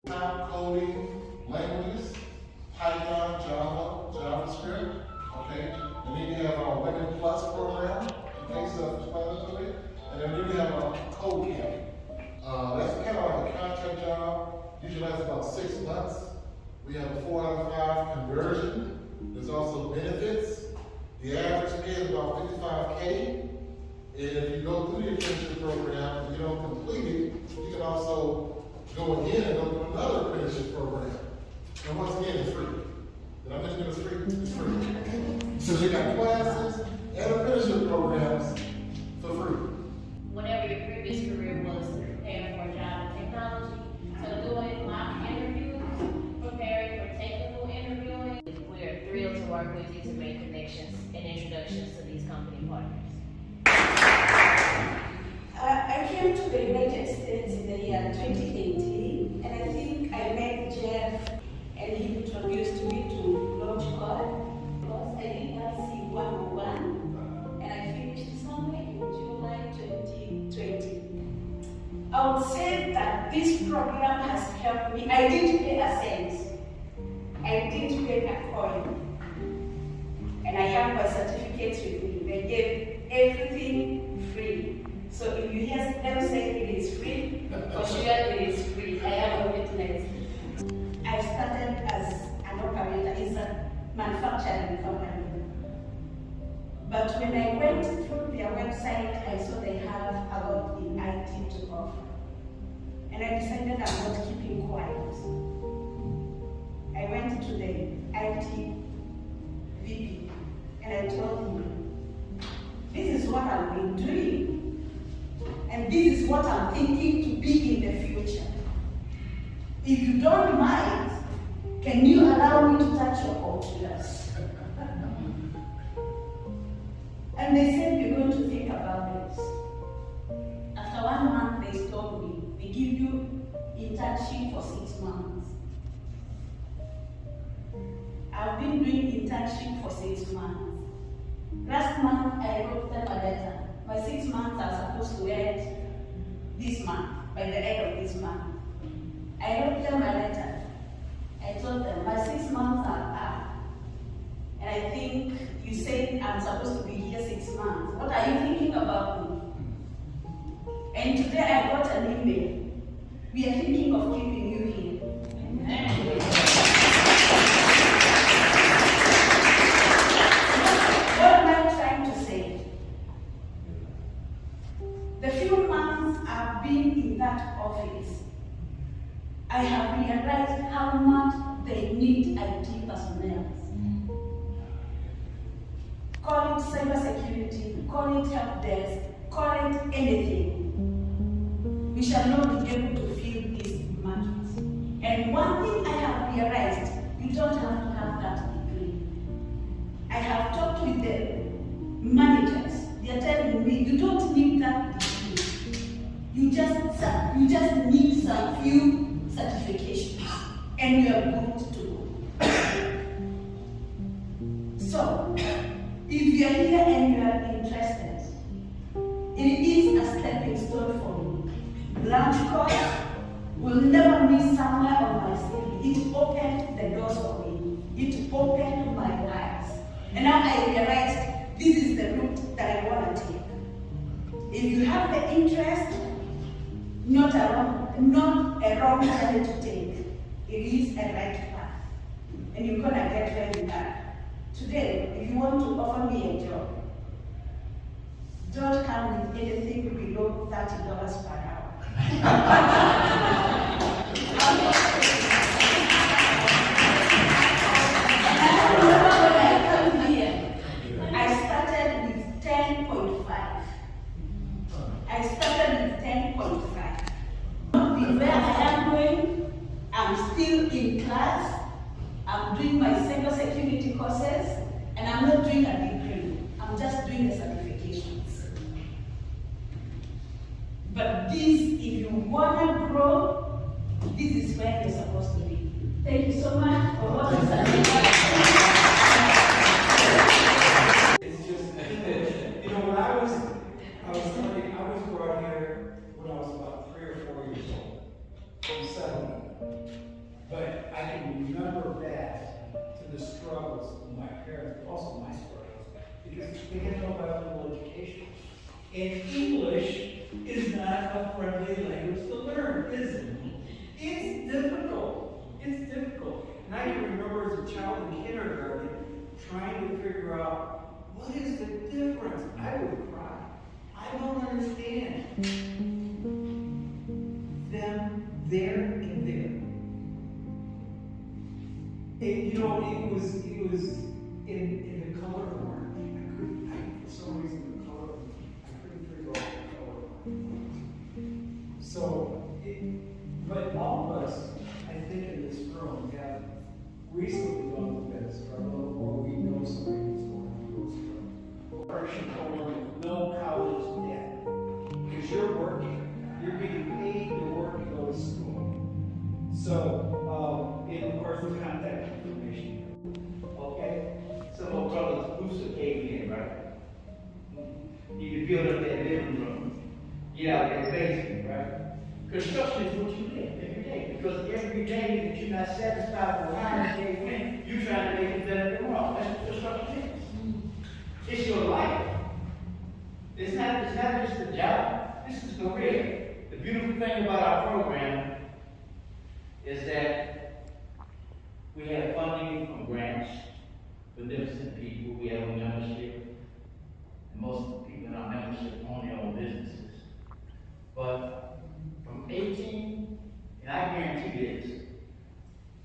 Top coding languages, Python, Java, JavaScript, okay? And then you have our Women Plus program, okay, self-explanatory. And then we have our code camp. That's kind of like a contract job, usually lasts about 6 months. We have a 4 out of 5 conversion. There's also benefits. The average pay is about $55K. And if you go through the apprenticeship program and you don't complete it, you can also go again and go through another apprenticeship program. And once again, it's free. Did I mention it was free? It's free. So you got classes and apprenticeship programs for free. Whatever your previous career was to prepare for a job in technology, so doing mock interviews, preparing for technical interviewing, we're thrilled to work with you to make connections and introductions to these company partners. I came to the United States in the year 2018, and I think I met Jeff, and he introduced me to LaunchCode because I did not see 101, and I finished somewhere in July 2020. I would say that this program has helped me. I didn't pay a cent. I didn't pay a coin. And I have my certificates with me. They gave everything free. So if you hear them say it is free, for sure it is free. I have a witness. I started as an operator. It's a manufacturing company. But when I went through their website, I saw they have a lot in IT to offer. And I decided I'm not keeping quiet. I went to the IT VP and I told him, this is what I've been doing. And this is what I'm thinking to be in the future. If you don't mind, can you allow me to touch your computers? And they said, we're going to think about this. After 1 month, they told me, we give you internship for 6 months. I've been doing internship for 6 months. Last month, I wrote them a letter. My 6 months are supposed to end this month, by the end of this month. I wrote them a letter. I told them, my 6 months are up. And I think you said I'm supposed to be here 6 months. What are you thinking about me? And today I got an email. We are thinking of keeping you here. Amen. What am I trying to say? The few months I've been in that office, I have realized how much they need IT personnel. Call it cybersecurity, call it help desk, call it anything. We shall not be able to fill these matters. And one thing I have realized, you don't have to have that degree. I have talked with the managers. They are telling me, you don't need that degree. You just need some few certifications, and you are good to go. So, if you are here and you are interested, it is a stepping stone for me. LaunchCode will never be somewhere on my CV. It opened the doors for me. It opened my eyes. And now I realized this is the route that I want to take. If you have the interest, not a wrong journey to take. It is a right path. And you're going to get where you are. Today, if you want to offer me a job, don't come with anything below $30 per hour. And I remember when I came here, I started with 10.5. I started with 10.5. Where I am going, I'm still in class. I'm doing my cybersecurity courses, and I'm not doing a degree. I'm just doing the certifications. But this, if you want to grow, this is where you're supposed to be. Thank you so much for what you said. It's just, you know, when I was brought here when I was about 3 or 4 years old. I'm 70. the struggles of my parents, but also my struggles, because they get no bilingual education. And English is not a friendly language to learn, is it? It's difficult. It's difficult. And I can remember as a child in kindergarten trying to figure out what is the difference. I would cry. I don't understand them there and there. And you know, it was in the color orange. For some reason, the color, I couldn't figure out the color orange. So, but all of us, I think in this room, have recently gone through that struggle, or we know somebody who's going through a struggle. Or should go with no college debt. Because you're working, you're getting paid to work and go to school. So, and of course, the contact information. Okay? Some old brothers Booster came in, right? You could build up that living room, get out that basement, right? Construction is what you live every day. Because every day that you're not satisfied with how you day went, you're trying to make it better than wrong. That's what construction is. It's your life. It's not just a job. This is a career. The beautiful thing about our program is that we have funding from grants, beneficent people. We have a membership. And most people in our membership own their own businesses. But from 18, and I guarantee this,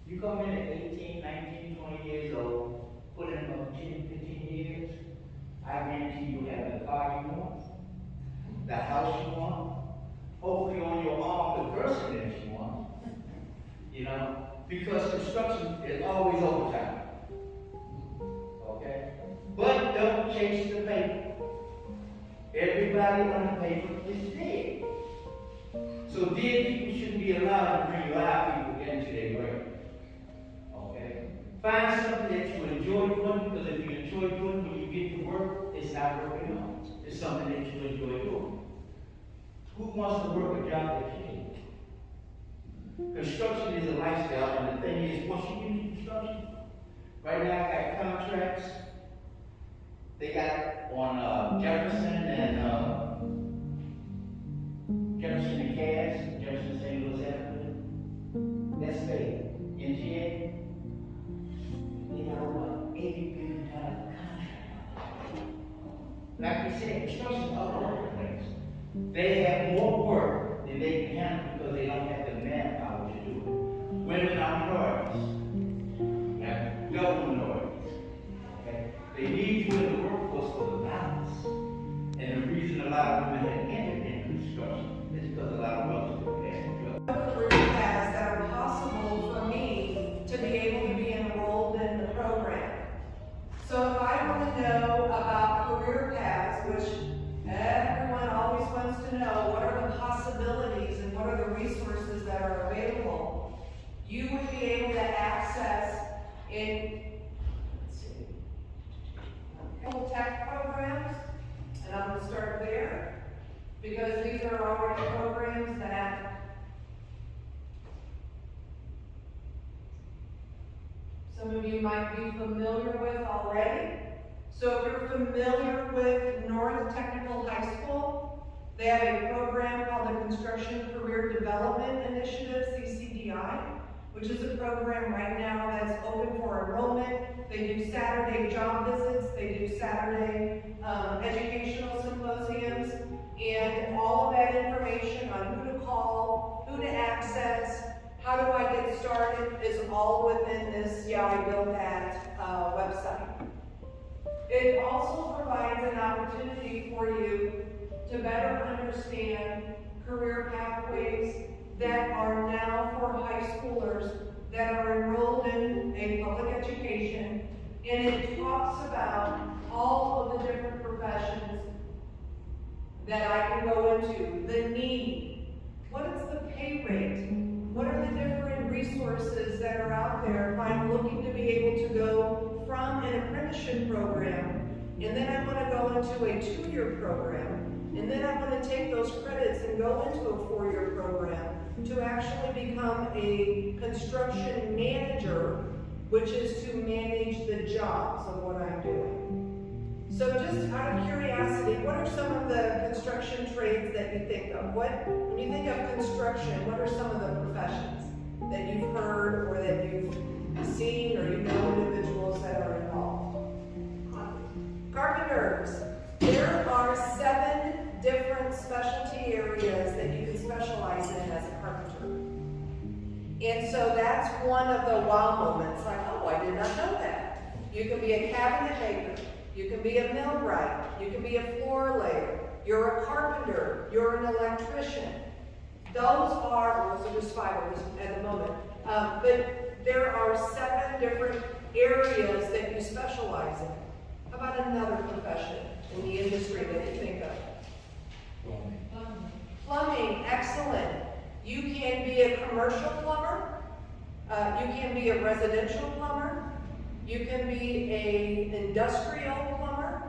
you come in at 18, 19, 20 years old, put in about 10, 15 years, I guarantee you have the car you want, the house you want, hopefully on your arm the person that you want, you know, because construction is always overtime. Okay? But don't chase the paper. Everybody on the paper is dead. So dead people shouldn't be allowed to bring live people into their grave. Okay? Find something that you enjoy doing, because if you enjoy doing when you get to work, it's not working out. It's something that you enjoy doing. Who wants to work a job that you hate? Construction is a lifestyle, and the thing is, once you get into construction, right now I got contracts. They got on Jefferson and Cass, Jefferson St. Louis Avenue. That's paid. NGA, they got over $80 billion contract. Like we said, construction is all over the place. They have more work than they can handle because they don't have the manpower to do it. Women are minorities. Double minorities. Okay? They need you in the workforce for the balance. And the reason a lot of women have entered into construction is because a lot of brothers don't have jobs. Career paths that are possible for me to be able to be enrolled in the program. So if I want to know about career paths, which everyone always wants to know, what are the possibilities and what are the resources that are available, you would be able to access in tech programs, and I'm going to start there, because these are already programs that some of you might be familiar with already. So if you're familiar with North Technical High School, they have a program called the Construction Career Development Initiative, CCDI, which is a program right now that's open for enrollment. They do Saturday job visits, they do Saturday educational symposiums, and all of that information on who to call, who to access, how do I get started, is all within this Yeah, I Built That website. It also provides an opportunity for you to better understand career pathways that are now for high schoolers that are enrolled in a public education, and it talks about all of the different professions that I can go into, the need, what is the pay rate, what are the different resources that are out there if I'm looking to be able to go from an apprenticeship program, and then I want to go into a 2-year program, and then I want to take those credits and go into a 4-year program to actually become a construction manager which is to manage the jobs of what I'm doing. So just out of curiosity, what are some of the construction trades that you think of? When you think of construction, what are some of the professions that you've heard or that you've seen or you know individuals that are involved? Carpenters. There are 7 different specialty areas that you can specialize in as a carpenter. And so that's one of the wow moments, like, oh, I did not know that. You can be a cabinet maker, you can be a millwright, you can be a floor layer, you're a carpenter, you're an electrician. Those are, well, so there's 5 of us at the moment, but there are 7 different areas that you specialize in. How about another profession in the industry that you think of? Plumbing, excellent. You can be a commercial plumber, you can be a residential plumber, you can be an industrial plumber,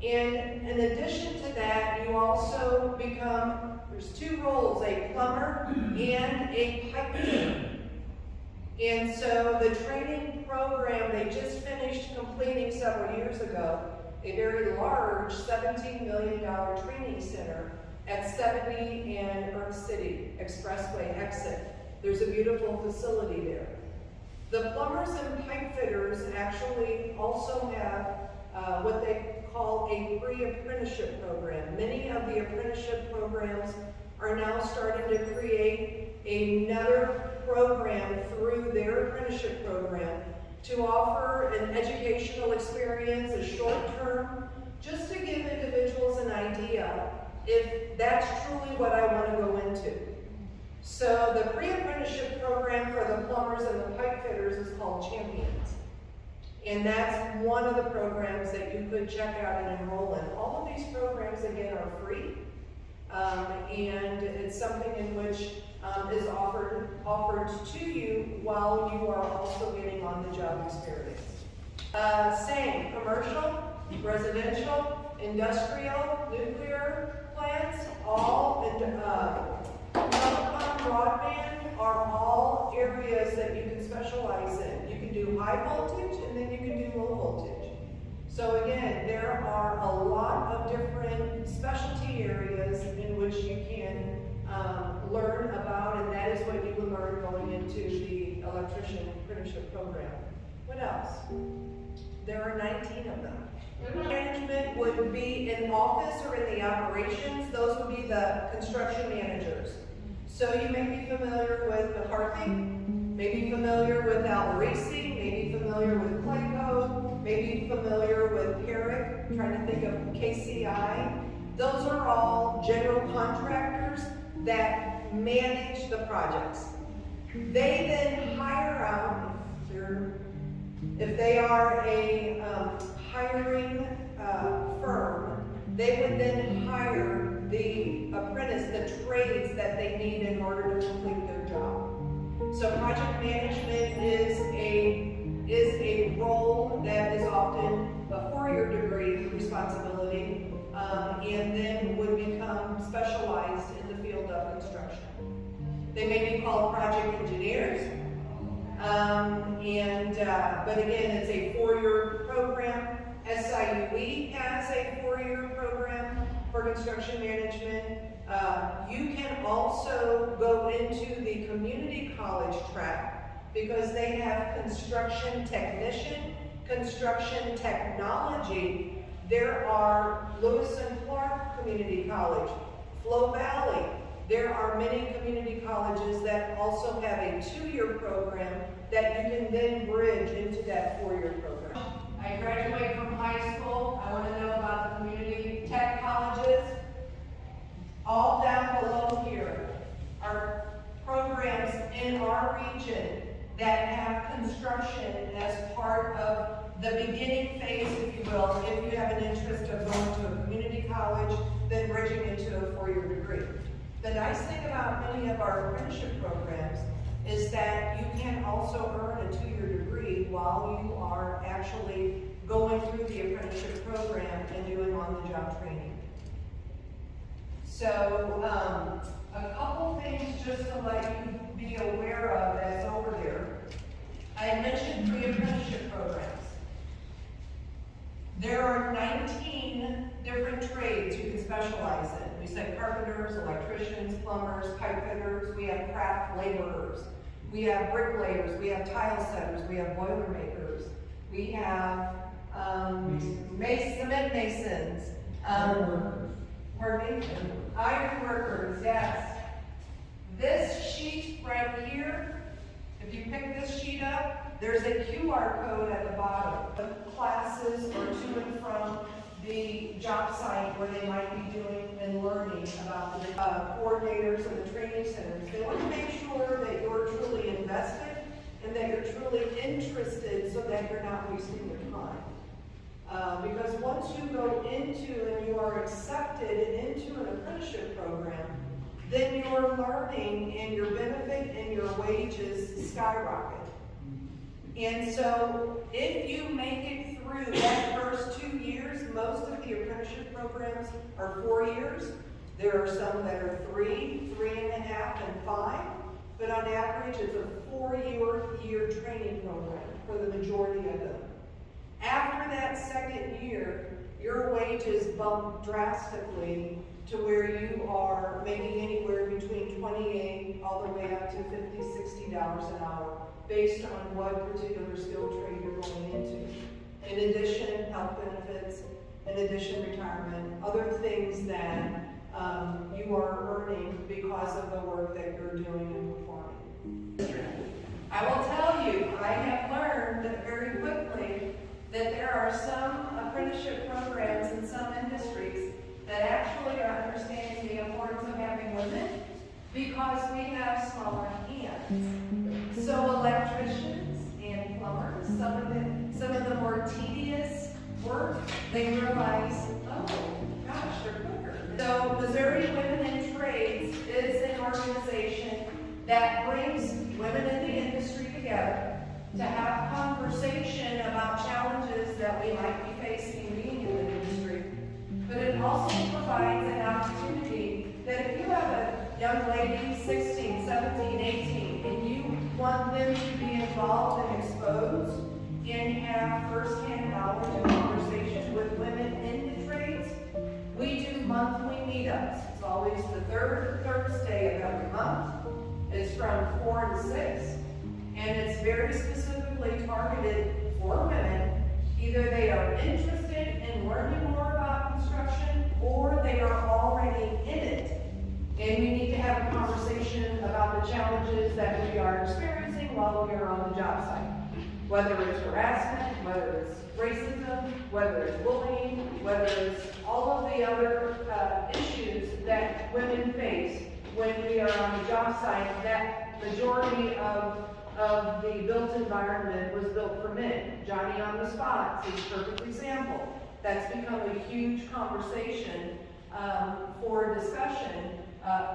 and in addition to that, you also become, there's 2 roles, a plumber and a pipe fitter. And so the training program, they just finished completing several years ago, a very large $17 million training center at 70 and Earth City Expressway exit. There's a beautiful facility there. The plumbers and pipe fitters actually also have what they call a pre-apprenticeship program. Many of the apprenticeship programs are now starting to create another program through their apprenticeship program to offer an educational experience, a short term, just to give individuals an idea if that's truly what I want to go into. So the pre-apprenticeship program for the plumbers and the pipe fitters is called Champions. And that's one of the programs that you could check out and enroll in. All of these programs, again, are free. And it's something in which is offered to you while you are also getting on-the-job experience. Same, commercial, residential, industrial, nuclear plants, all, and telecom, broadband are all areas that you can specialize in. You can do high voltage and then you can do low voltage. So again, there are a lot of different specialty areas in which you can learn about, and that is what you will learn going into the electrician apprenticeship program. What else? There are 19 of them. Management would be in office or in the operations. Those would be the construction managers. So you may be familiar with McCarthy, maybe familiar with Alvarezi, maybe familiar with Clayco, maybe familiar with Herrick, trying to think of KCI. Those are all general contractors that manage the projects. They then hire out, if they are a hiring firm, they would then hire the apprentice, the trades that they need in order to complete their job. So project management is a role that is often a 4-year degree responsibility, and then would become specialized in the field of construction. They may be called project engineers, but again, it's a 4-year program. SIUE has a 4-year program for construction management. You can also go into the community college track because they have construction technician, construction technology. There are Lewis and Clark Community College, Flo Valley. There are many community colleges that also have a 2-year program that you can then bridge into that 4-year program. I graduated from high school. I want to know about the community tech colleges. All down below here are programs in our region that have construction as part of the beginning phase, if you will, if you have an interest of going to a community college, then bridging into a 4-year degree. The nice thing about many of our apprenticeship programs is that you can also earn a 2-year degree while you are actually going through the apprenticeship program and doing on-the-job training. So, a couple things just to let you be aware of that's over there. I had mentioned pre-apprenticeship we said carpenters, electricians, plumbers, pipe fitters, we have craft laborers, we have bricklayers, we have tile setters, we have boiler makers, we have, cement masons, pardon me? Iron workers, yes. This sheet right here, if you pick this sheet up, there's a QR code at the bottom. The classes are to and from the job site where they might be doing and learning about the coordinators and the training centers. They want to make sure that you're truly invested and that you're truly interested so that you're not wasting your time. Because once you go into and you are accepted into an apprenticeship program, then your learning and your benefit and your wages skyrocket. And so if you make it through that first 2 years, most of the apprenticeship programs are 4 years. There are some that are 3, 3.5, and 5. But on average, it's a 4-year training program for the majority of them. After that second year, your wages bump drastically to where you are making anywhere between $28 all the way up to $50, $60 an hour, based on what particular skill trade you're going into. In addition, health benefits, in addition, retirement, other things that you are earning because of the work that you're doing and performing. I will tell you, I have learned very quickly that there are some apprenticeship programs in some industries that actually are understanding the importance of having women because we have smaller hands. So electricians and plumbers, some of the more tedious work, they realize, oh gosh, they're quicker. So Missouri Women in Trades is an organization that brings women in the industry together to have conversation about challenges that we might be facing being in the industry. But it also provides an opportunity that if you have a young lady, 16, 17, 18, and you want them to be involved and exposed and have firsthand knowledge and conversation with women in the trades, we do monthly meetups. It's always the third Thursday of every month. It's from 4 to 6. And it's very specifically targeted for women. Either they are interested in learning more about construction or they are already in it. And we need to have a conversation about the challenges that we are experiencing while we are on the job site. Whether it's harassment, whether it's racism, whether it's bullying, whether it's all of the other issues that women face when we are on the job site. That majority of the built environment was built for men. Johnny on the Spot is a perfect example. That's become a huge conversation for discussion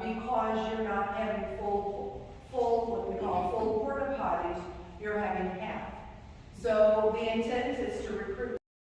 because you're not having full, what we call full porta potties, you're having half. So the intent is to recruit